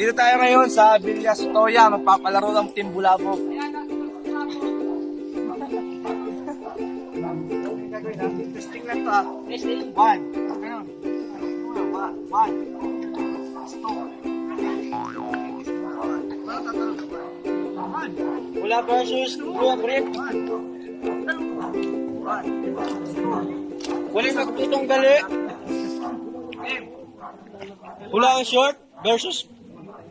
Dito tayo ngayon sa Villa Sotoya, magpapalaro ng Team Bulabog. Testing lang to ha. Testing. One. Ganun. One. Bula versus Blue Grip. Walang nagtutong gali. Bula ang short versus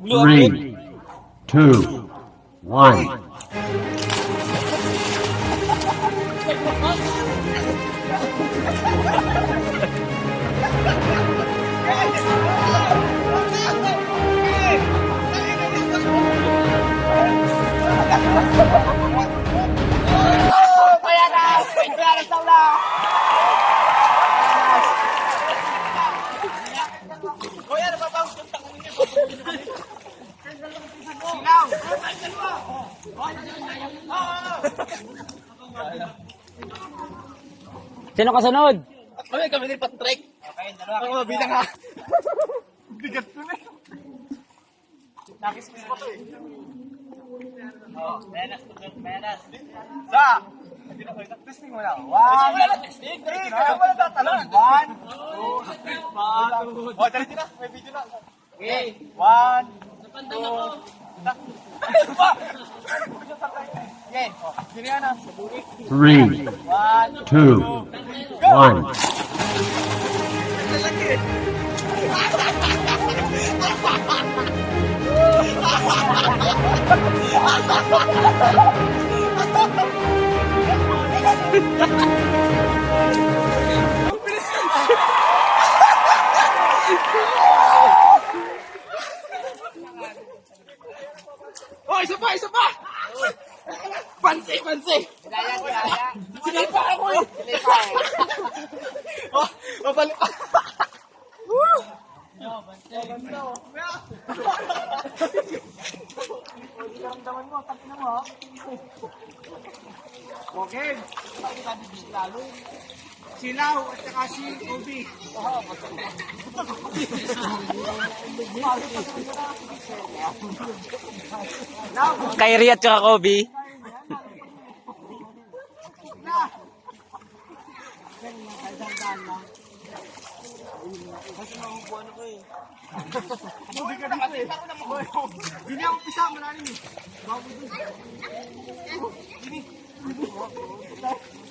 Blue Grip. 3, 2, 1. Sino kasunod? Kami din pat-track. Okay, dalawa. Ang mabida nga. Bigat ko na. Nakis-kiss ko to eh. Oh, menas. Sa! Testing mo na. One. Testing. Wala tatalon. One. Two. One. Oh, dali na. May video na. Okay. One. Two. Okay. Sino yan ah? 3, 2, 1. Oh, isa pa! Pansi! Sinipa ako eh! Oh, balik pa! Naramdaman mo, takin mo ha? Okay! Silaw at saka si Kobe. Kyrie at saka Kobe. Kobe ka dito eh. Hindi ako pisa, malalim eh.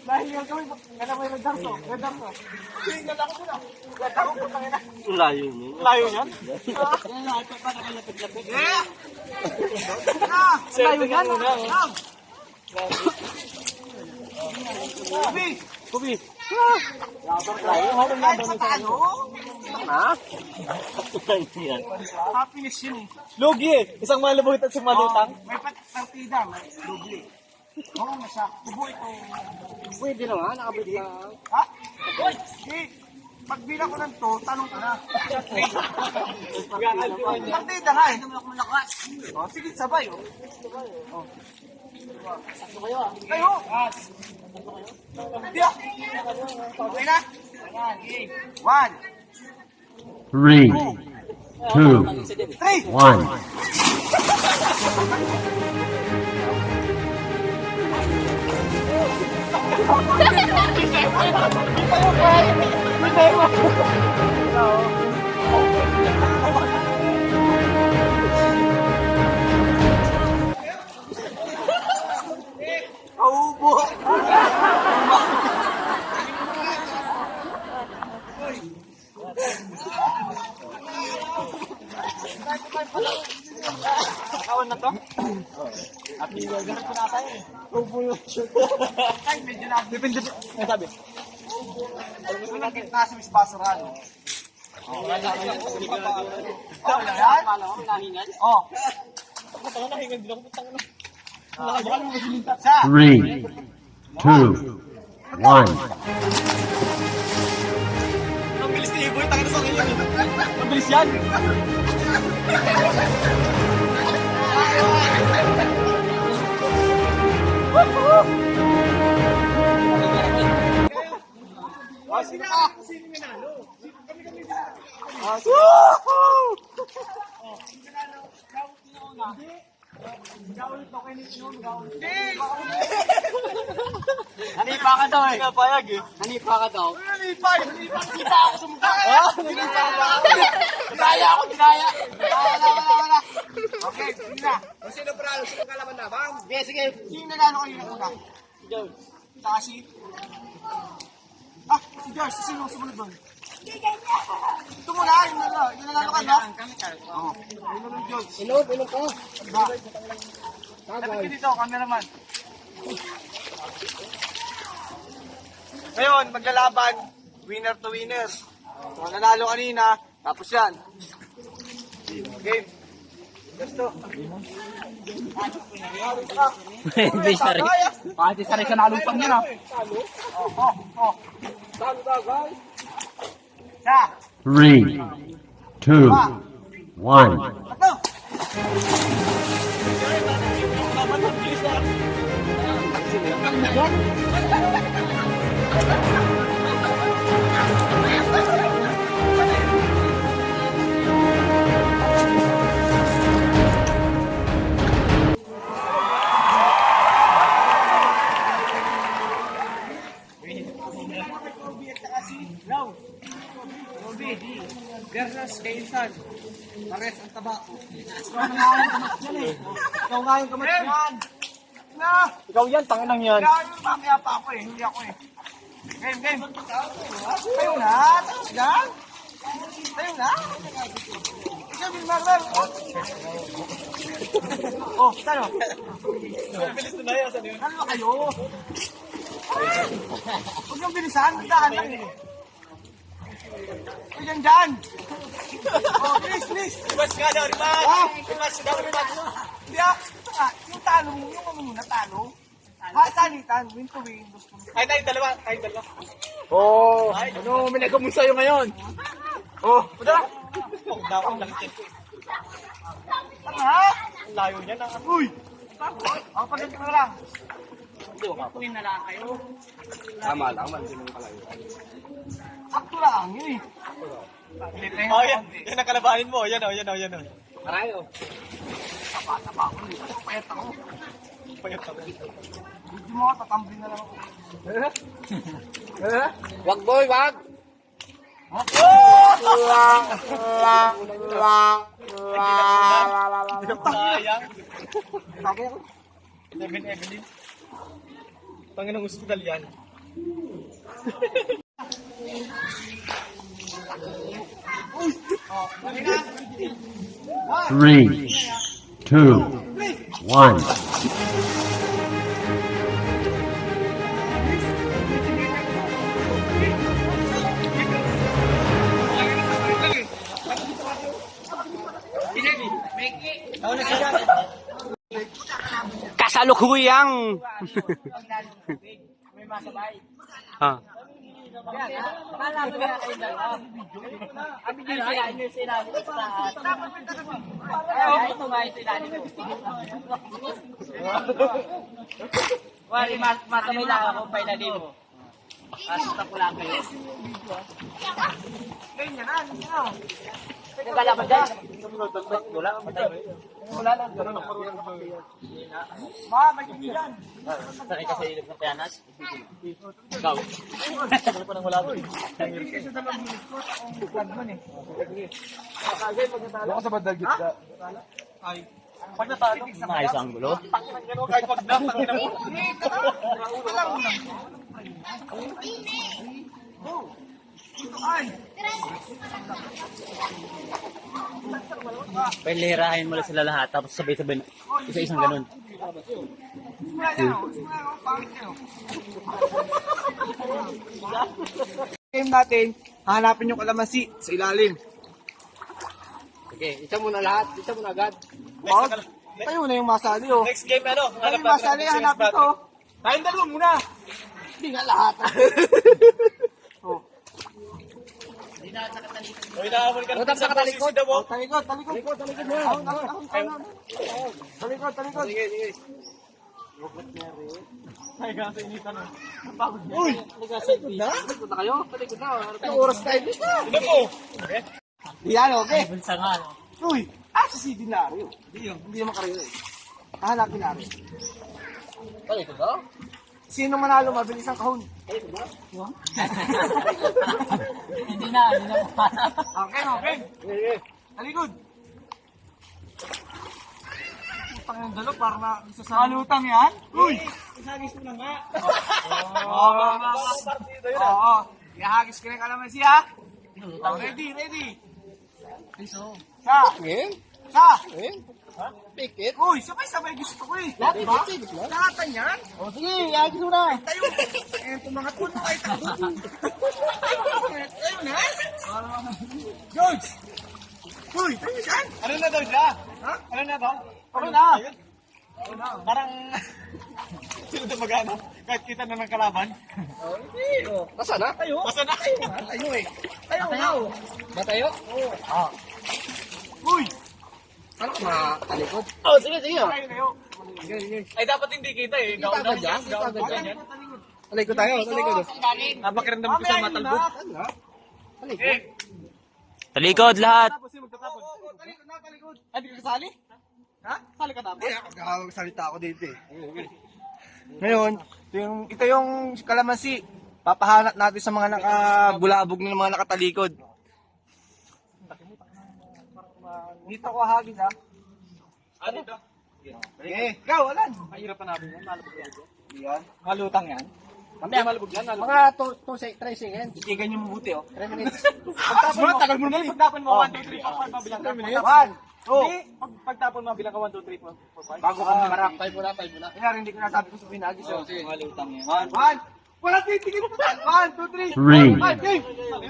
Dahil yan kami, kaya may redarto. Tingnan ako sila. Redarto ko tangina. Layo niya. Layo yan? Yeah! Layo yan? Kobe! Happiness yun eh. Lugi eh. Isang malubog at isang malutang. May partida. Lugi. Oo na siya. Kubo ito. Pwede naman, nakabili lang. Ha? Hoy! Pagbilang ko ng to, tanong ka na. Partida nga eh. Oh, sige, sabay oh. Kayo! Hindi ah! Okay na? 1, 3, 2, 3! 1. Kaubo! Kawan na to? Happy New Year ko na tayo eh. Kaubo yung shoot. Ay, medyo na. Depende. Ano sabi? Alam mo natin nasa Miss Basaran. Oh, wala yan. Oh, wala yan? Oh. Ako nahingan din ako. Putang na. 3, 2, 1. Ang bilis ni Iboy, tangin na sa akin yun. Ang bilis yan. Sino yung nanalo? Kami. Hanipa ka daw eh. Payag eh. Hanipa ka daw. Hanipa ako sa mukha. Hanipa ka. Dinaya ako, dinaya. Wala. Okay, sige na. Sino pralo? Sino kalaban na? Bang? Sige. Sino nagano kanina una? Si George. Saka si... si George. Sino sumunod doon? Ito muna, yung nagano ka na? Oo. Yung nagano George. Inom ko. Dapat dito, cameraman. Ngayon, maglalaban, winner to winner. So, nanalo kanina, tapos yan. Game. Gusto. Hindi siya rin. Pati sa rin sa nalupang yun ah. Talo daw, guys. Ya. 3, 2, 1. Ato. Versus Kainsan. Pares ang tabako. Ikaw nga yung kamat yan. Na! Ikaw yan, tanginang yan. Kaya yung mamaya pa ako eh. Hindi ako eh. Game. Tayo na. Tayo na. Ikaw yung marmal. Oh, tayo. Bilis na yan. Ano kayo? Huwag yung bilisan. Dahan lang eh. Huwag yan dyan. Oh, please. Rematch ka daw, rematch. Hindi ah. Yung talo mo, yung ano muna talo. Salitan, win to win. Ay, dalawa. Oh, ano, may nagawin sa'yo ngayon. Oh, punta. Huwag na akong langit. Ano ha? Ang layo niya na. Uy! Ako pagdating mo lang. Uwin na lang kayo. Tama lang, mansin yung kalayo. Sakto lang, yun eh. Oh, yan ang kalabanin mo. Yan o. Marayo. Tapa ako. Payat ako. Hindi mo ako, tatambling na lang ako. Wag boy, wag. Sayang. Sabi ako. Evelyn. Panginang hospital yan. 3, 2, 1. Kasalukuyang. May masabay. Ha. Kala mo na kayo dalawa. Abi din sila yung sinabi ko sa taas. Ay, ito nga yung sinabi ko. Wari, masamay lang ako pa ilalim mo. Basta ko lang kayo. Ganyan na, nagkalaban dyan. Wala lang. Ma, may yan. Sanay ka sa ilog ng pianas? Ikaw. Ano pa nang wala doon? Hindi kasi sa dalawang minutes ko, akong bukladman eh. Doon ka sa bandal gitna. Ay. Pag natalo, Maayos ang gulo. pakinan gano'n kahit pag napakinan mo. Ay! Pelirahin mo lang sila lahat, tapos sabay-sabay na. Isa-isang ganun. Game natin, hanapin yung kalamansi sa ilalim. Sige, isa mo na lahat. Isa mo na agad. Wag, tayo na yung masali oh. Next game ano? Tayo yung masali, hanapin to. Tayong dalawa muna. Hindi nga lahat. Oh. O inaamon ka Utap sa katalikod. daw. Talikod mo. Talikod. Sige. Ay, kasi initan oh. Uy! Talikod na? Talikod na kayo? Talikod na. Ang oras tayo. Ito po. Yan, okay. Bulsa nga. Uy, Si Dinario. Hindi naman karyo eh. Hahanapin natin. Ito ba? Sino manalo mabilis ang kahon? Hindi na. Okay. Talikod. Putang yung dalo para na isa sa... Malutang yan? Uy! Isagis mo na nga. Oo. Ihagis ko na yung kalamansi ha? Ready. Sa! Pikit. Uy, sabay-sabay gusto ko eh. Lahatan yan? O sige, ihagis mo na. Tayo! Tumangat mo na ay tayo. Tayo na? George! Uy, tayo dyan! Ano na daw siya? Ha? Ano na daw? Ano na? Parang... Sino na magano? Kahit kita na ng kalaban. Basta na? Tayo? Basta na kayo. Tayo eh. Tayo na. Ba tayo? Uy! Ano ka makalikod? Oh, sige. Tayo. Ay, dapat hindi kita eh. Kita agad yan? Talikod tayo. Napakiramdam ko sa matalbog. Talikod lahat. Tapos yung magtatapon. Talikod. Ay, di ka kasali? Ha? Sali ka tapos? Magsalita ako dito eh. Ngayon, ito yung kalamansi. Papahanap natin sa mga nakabulabog ng mga nakatalikod. Dito ko hagis ha. Ano ito? Ikaw, Alan. Mahirap pa natin yan. Malabog yan. Yan. Malutang yan. Mamaya malabog yan. Mga 3 seconds. Ikigan nyo mabuti oh. 3 minutes. Pagtapon mo, tagal mo naman. Pagtapon mo, 1, 2, 3, 4, 5, mabilang ka. 1, 2. Hindi, pagtapon mo, bilang ka 1, 2, 3, 4, 5. Bago kami marap. 5 muna, 5 muna. Kaya hindi ko nasabi ko sa pinagis oh. Sige, malutang yan. 1. Wala titigil mo. 1, 2, 3. 3,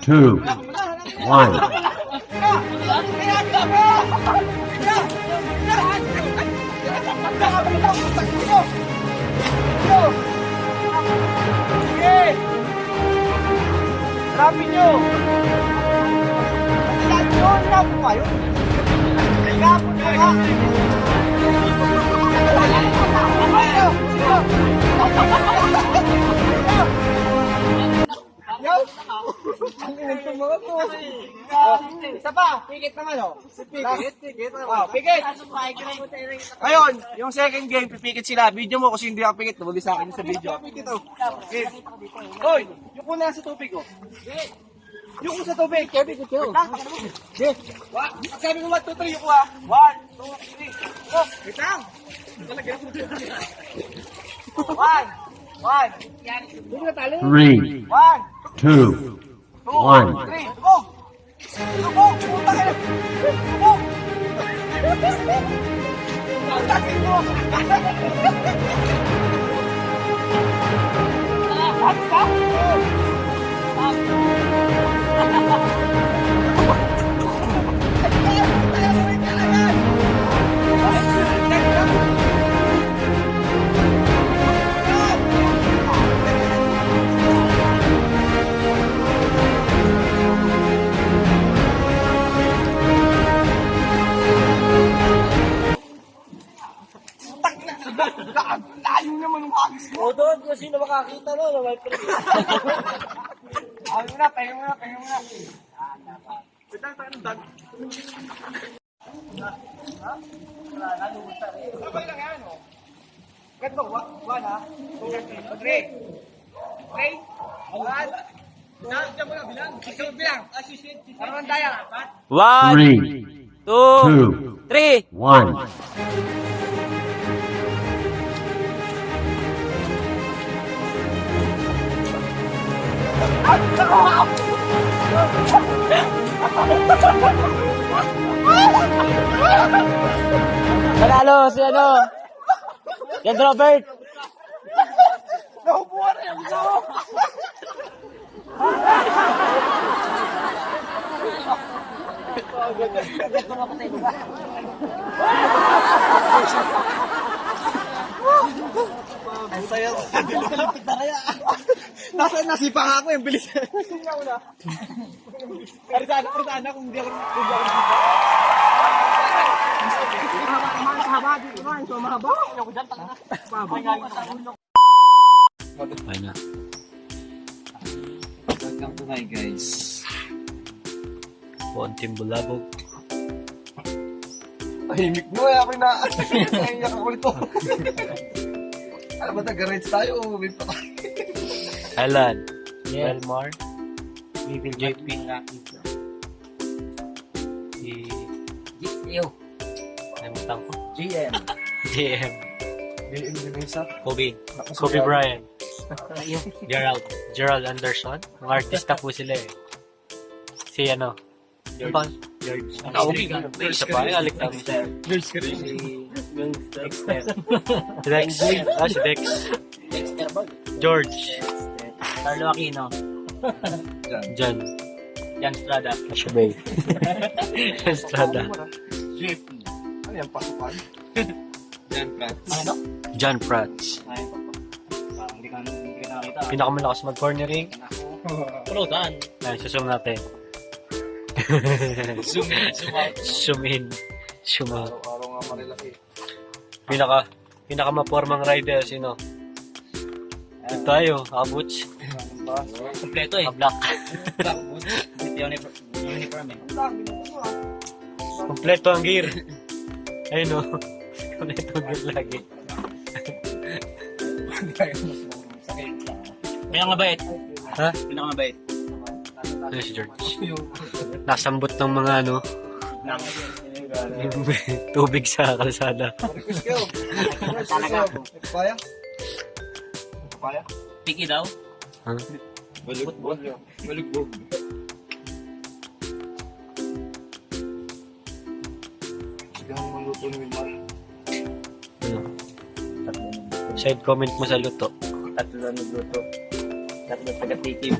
2, 1. Rapid nyo! Lapon kayo? Lapon ka nga! Isa pa, pikit naman o. Pikit? Oh, pikit. Ngayon, yung second game, pipikit sila. Video mo kasi hindi ako pikit. Nabuli sa akin sa video. Pikit o. Hoy, yung kuna sa tubig o. Yung kuna sa tubig. Pikit yun. Sabi ko 1, 2, 3. Yung kuha. 1, 2, 3. Oh, wait lang. 1. 3, 2, 1. 3. Oh! Lubog! Puta ka na! Lubog! Pagkakin mo! Basta? Layo naman yung hagis mo. O doon, kung sino makakita no, may pre. Pahinga muna. Wait lang, tayo ng dag. Sabay lang yan, oh. Ganito, 1 ha? 2, 3. 3? 1? Diyan mo na bilang. Susunod bilang. Para man tayo. 1, 3, 2, 2, 3. 1. Panalo si ano? Yan Robert. Nakubuha na yung gusto. Ang saya ko. Nasipa nga ako yung bilis. Arisana kung hindi ako Ayun na. Welcome to my guys. Konting bulabog. Tahimik mo eh. Ako na. Naiyak ako nito. Alam ba, taga-rides tayo. May pa tayo. Alan. Yeah. Belmar. We will JP. Si... Yo. Nalimutan ko. GM. JM. BM na isa. Kobe. Kobe Bryant. Gerald Anderson. Mga artista po sila eh. Si ano? George. Kobe. Isa pa. Alik na. George ka rin. Dexter. Dex. Si Dex. Dexter ba? George. Carlo Aquino. John. Jan Estrada. Shabay. Estrada. Jeff. Ano yan, pasukan? Ano? John Prats. Ay, parang hindi ka nakakita. Pinakamalakas mag-cornering. Pulutan. Ay, susum natin. Zoom out. Zoom in. Zoom out. Araw-araw nga marilaki. Pinaka-mapormang rider, sino? Ito tayo, Abuts. Kompleto eh. Black. Uniform eh. Kompleto ang gear. Ayun o. Kompleto ang gear lagi. Pinakamabait. Ha? Pinakamabait. Ano si George? Nasambot ng mga ano, tubig sa kalsada. Request kayo. Talaga. Kaya? Kaya? Piki daw. Ha? Baligbog. Baligbog. Sige ang maluto ni Wilmar. Ano? Side comment mo sa luto. Tatlo na nagluto. Tatlo taga-tikim.